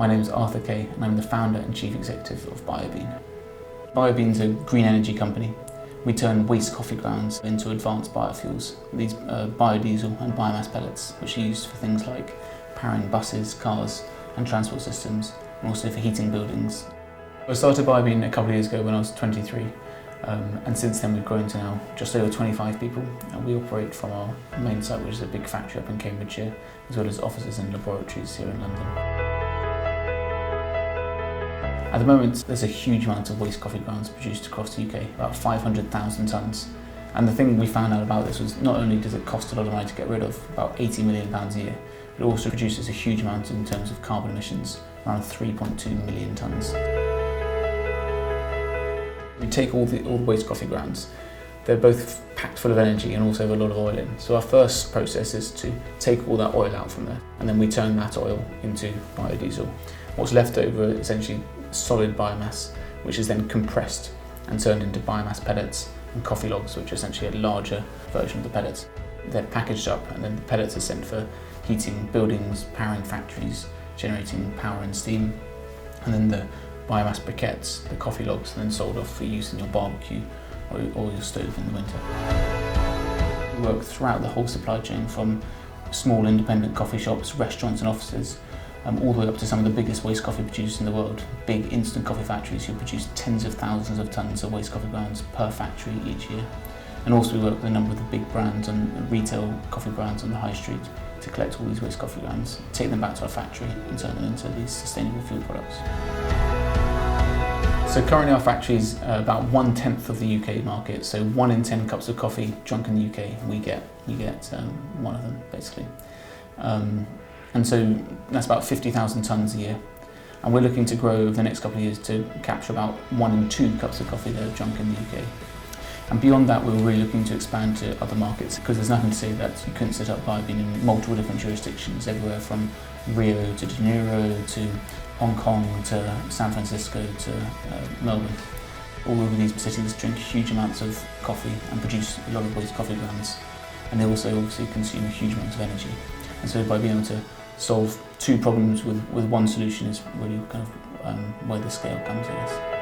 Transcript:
My name is Arthur Kay and I'm the founder and chief executive of BioBean. BioBean's a green energy company. We turn waste coffee grounds into advanced biofuels. These biodiesel and biomass pellets, which are used for things like powering buses, cars and transport systems, and also for heating buildings. I started BioBean a couple of years ago when I was 23, and since then we've grown to now just over 25 people. And we operate from our main site, which is a big factory up in Cambridgeshire, as well as offices and laboratories here in London. At the moment, there's a huge amount of waste coffee grounds produced across the UK, about 500,000 tonnes. And the thing we found out about this was not only does it cost a lot of money to get rid of, about £80 million a year, but it also produces a huge amount in terms of carbon emissions, around 3.2 million tonnes. We take all the waste coffee grounds. They're both packed full of energy and also have a lot of oil in. So our first process is to take all that oil out from there, and then we turn that oil into biodiesel. What's left over is essentially solid biomass, which is then compressed and turned into biomass pellets and coffee logs, which are essentially a larger version of the pellets. They're packaged up and then the pellets are sent for heating buildings, powering factories, generating power and steam, and then the biomass briquettes, the coffee logs, are then sold off for use in your barbecue or your stove in the winter. We work throughout the whole supply chain, from small independent coffee shops, restaurants and offices, all the way up to some of the biggest waste coffee producers in the world, big instant coffee factories who produce tens of thousands of tonnes of waste coffee grounds per factory each year. And also we work with a number of the big brands and retail coffee brands on the high street to collect all these waste coffee grounds, take them back to our factory and turn them into these sustainable fuel products. So currently our factory is about 1/10 of the UK market, so 1 in 10 cups of coffee drunk in the UK, we get one of them basically. And so that's about 50,000 tonnes a year. And we're looking to grow over the next couple of years to capture about 1 in 2 cups of coffee that are drunk in the UK. And beyond that, we're really looking to expand to other markets, because there's nothing to say that you couldn't set up BioBean in multiple different jurisdictions, everywhere from Rio to Janeiro to Hong Kong to San Francisco to Melbourne. All over these cities drink huge amounts of coffee and produce a lot of waste coffee grounds. And they also obviously consume huge amounts of energy. And so by being able to solve two problems with one solution is really kind of where the scale comes, I guess.